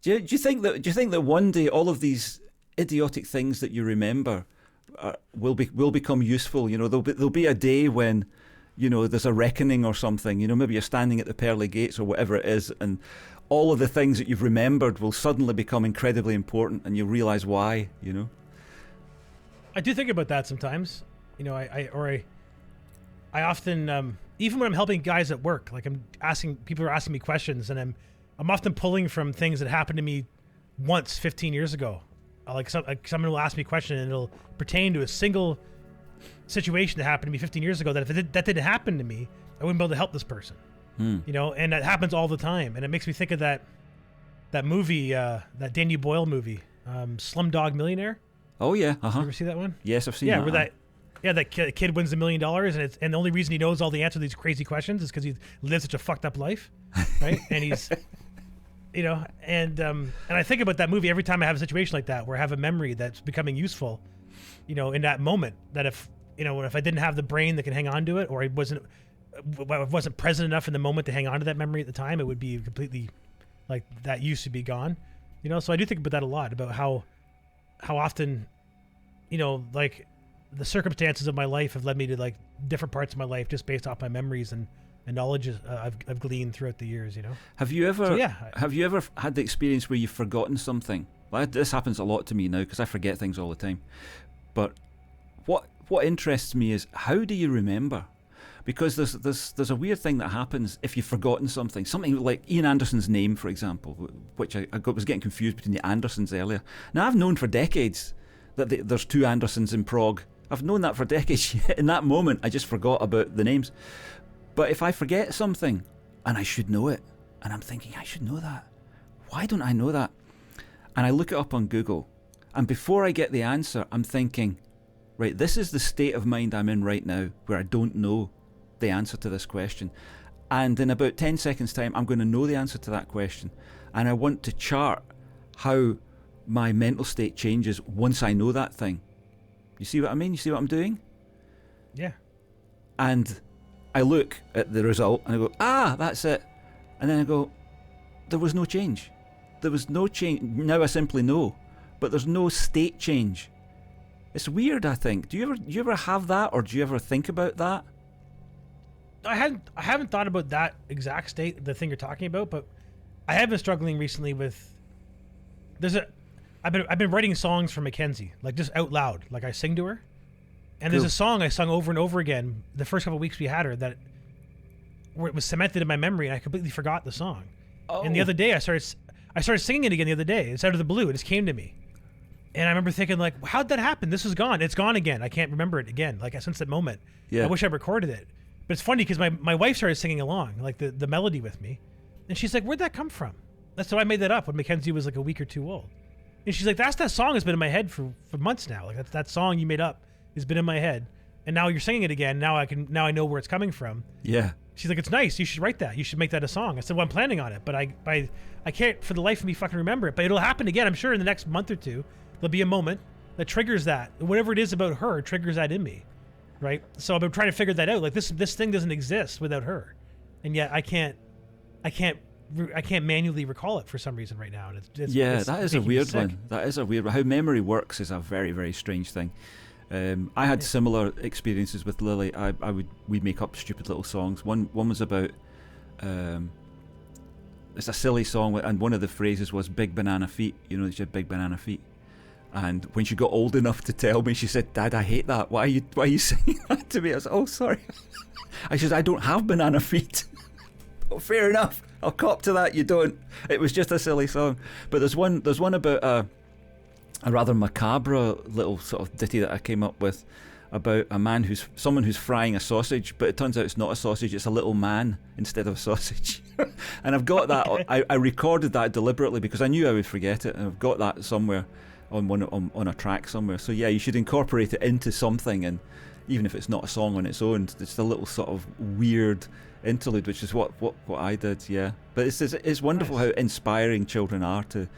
Do you think that one day all of these idiotic things that you remember will become useful? You know, there'll be a day when, you know, there's a reckoning or something. You know, maybe you're standing at the pearly gates or whatever it is, and all of the things that you've remembered will suddenly become incredibly important, and you'll realize why. You know, I do think about that sometimes. You know, I often, even when I'm helping guys at work, like people are asking me questions, and I'm often pulling from things that happened to me once 15 years ago. Like someone will ask me a question and it'll pertain to a single situation that happened to me 15 years ago that if that didn't happen to me, I wouldn't be able to help this person. You know, and that happens all the time. And it makes me think of that movie, that Danny Boyle movie, Slumdog Millionaire. Oh yeah, You ever see that one? Yes, I've seen Yeah, that. where that kid wins $1 million, and the only reason he knows all the answers to these crazy questions is because he lives such a fucked up life, right? And he's, you know, and I think about that movie every time I have a situation like that where I have a memory that's becoming useful, you know, in that moment. That if I didn't have the brain that can hang on to it, or I wasn't present enough in the moment to hang on to that memory at the time, it would be completely, like, that used to be gone, you know. So I do think about that a lot, about how often, you know, like, the circumstances of my life have led me to, like, different parts of my life just based off my memories and knowledge I've gleaned throughout the years, you know. Have you ever had the experience where you've forgotten something? Well, this happens a lot to me now because I forget things all the time. But what interests me is, how do you remember? Because there's a weird thing that happens if you've forgotten something like Ian Anderson's name, for example, which I was getting confused between the Andersons earlier. Now, I've known for decades that there's two Andersons in Prague. I've known that for decades. In that moment, I just forgot about the names. But if I forget something, and I should know it, and I'm thinking, I should know that. Why don't I know that? And I look it up on Google, and before I get the answer, I'm thinking, right, this is the state of mind I'm in right now, where I don't know the answer to this question. And in about 10 seconds time, I'm going to know the answer to that question. And I want to chart how my mental state changes once I know that thing. You see what I mean? You see what I'm doing? Yeah. And I look at the result and I go, that's it. And then I go, there was no change. There was no change. Now I simply know. But there's no state change. It's weird, I think. Do you ever have that, or do you ever think about that? I haven't thought about that exact state, the thing you're talking about, but I have been struggling recently with. I've been writing songs for Mackenzie, like, just out loud, like I sing to her, and There's a song I sung over and over again the first couple of weeks we had her where it was cemented in my memory, and I completely forgot the song. Oh. And the other day I started singing it again the other day. It's out of the blue. It just came to me, and I remember thinking, like, how'd that happen? This is gone. It's gone again. I can't remember it again. Like, since that moment, I wish I recorded it. But it's funny because my wife started singing along, like, the melody with me, and she's like, "Where'd that come from?" That's so I made that up when Mackenzie was like a week or two old. And she's like, that song has been in my head for months now. Like, that song you made up has been in my head, and now you're singing it again. Now I know where it's coming from. Yeah. She's like, it's nice. You should write that. You should make that a song. I said, well, I'm planning on it, but I can't for the life of me fucking remember it. But it'll happen again. I'm sure in the next month or two, there'll be a moment that triggers that. Whatever it is about her triggers that in me, right? So I've been trying to figure that out. Like, this thing doesn't exist without her, and yet I can't manually recall it for some reason right now. That is a weird one. That is a weird one. How memory works is a very, very strange thing. I had similar experiences with Lily. We'd make up stupid little songs. One was about it's a silly song, and one of the phrases was "big banana feet." You know, she had big banana feet. And when she got old enough to tell me, she said, "Dad, I hate that. Why are you saying that to me?" I was like, "Oh, sorry." I said, "I don't have banana feet." Oh, fair enough. I'll cop to that. You don't. It was just a silly song. But there's one about a rather macabre little sort of ditty that I came up with about someone who's frying a sausage, but it turns out it's not a sausage, it's a little man instead of a sausage. And I've got that. Okay. I recorded that deliberately because I knew I would forget it, and I've got that somewhere on a track somewhere. So yeah, you should incorporate it into something, and even if it's not a song on its own, it's a little sort of weird interlude, which is what I did. Yeah, but it's wonderful how inspiring children are to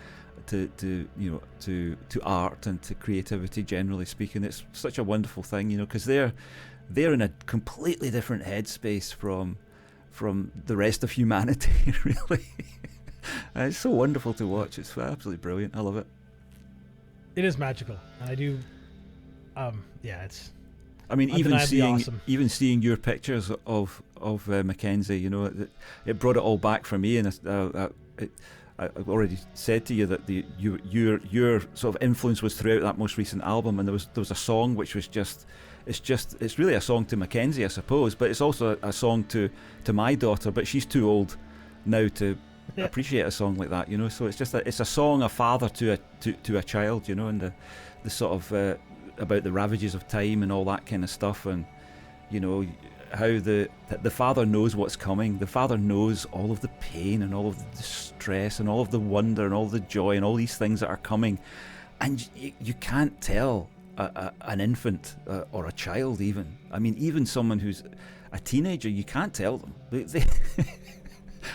art and to creativity, generally speaking. It's such a wonderful thing, because they're in a completely different headspace from the rest of humanity, really. It's so wonderful to watch. It's absolutely brilliant. I love it. It is magical, and I do. Yeah, it's. I mean, awesome. even seeing your pictures of Mackenzie, you know, it brought it all back for me. And I already said to you that your sort of influence was throughout that most recent album, and there was a song which was it's really a song to Mackenzie, I suppose, but it's also a song to my daughter, but she's too old now to appreciate a song like that, you know. So it's a song a father to a child, you know, and the sort of about the ravages of time and all that kind of stuff, and you know how the father knows what's coming. The father knows all of the pain and all of the distress and all of the wonder and all of the joy and all these things that are coming, and you can't tell an infant or a child even. I mean, even someone who's a teenager, you can't tell them.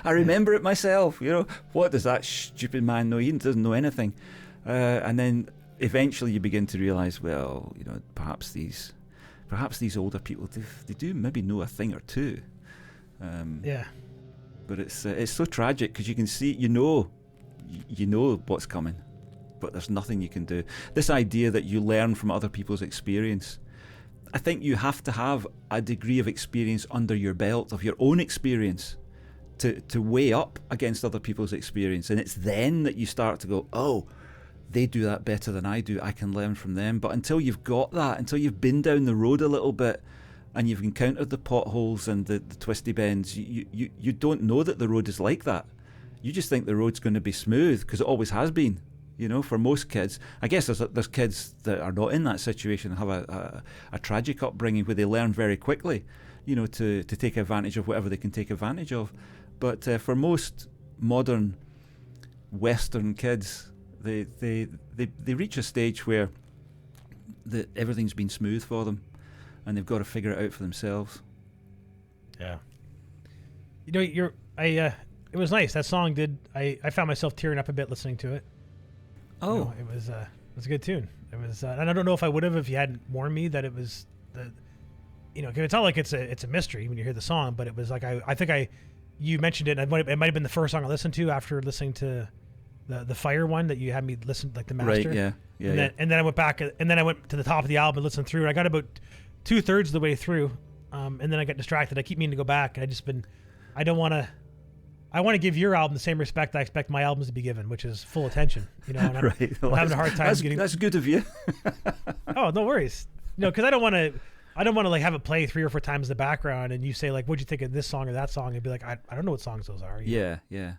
I remember it myself, you know. What does that stupid man know? He doesn't know anything. And then eventually you begin to realise, well, you know, perhaps these older people, they do maybe know a thing or two. But it's so tragic because you can see, you know what's coming, but there's nothing you can do. This idea that you learn from other people's experience, I think you have to have a degree of experience under your belt, of your own experience, to weigh up against other people's experience. And it's then that you start to go, oh, they do that better than I do, I can learn from them. But until you've got that, until you've been down the road a little bit and you've encountered the potholes and the twisty bends, you don't know that the road is like that. You just think the road's going to be smooth because it always has been, you know, for most kids. I guess there's kids that are not in that situation and have a tragic upbringing where they learn very quickly, you know, to take advantage of whatever they can take advantage of. But for most modern Western kids, they reach a stage where everything's been smooth for them, and they've got to figure it out for themselves. Yeah. You know, it was nice. That song I found myself tearing up a bit listening to it. Oh, you know, it was a good tune. It was, and I don't know if I would have if you hadn't warned me that it was you know, 'cause it's not like it's a mystery when you hear the song, but it was like I think you mentioned it. And it might have been the first song I listened to after listening to the Fire one that you had me listen, like the master. Right, yeah. And then I went back, and then I went to the top of the album and listened through, and I got about 2/3 of the way through, and then I got distracted. I keep meaning to go back, and I want to give your album the same respect I expect my albums to be given, which is full attention. You know, and right. I'm having a hard time getting. That's good of you. Oh, no worries. No, because I don't want to like have it play 3 or 4 times in the background, and you say like, "What'd you think of this song or that song?" And be like, "I don't know what songs those are." Yeah, yeah.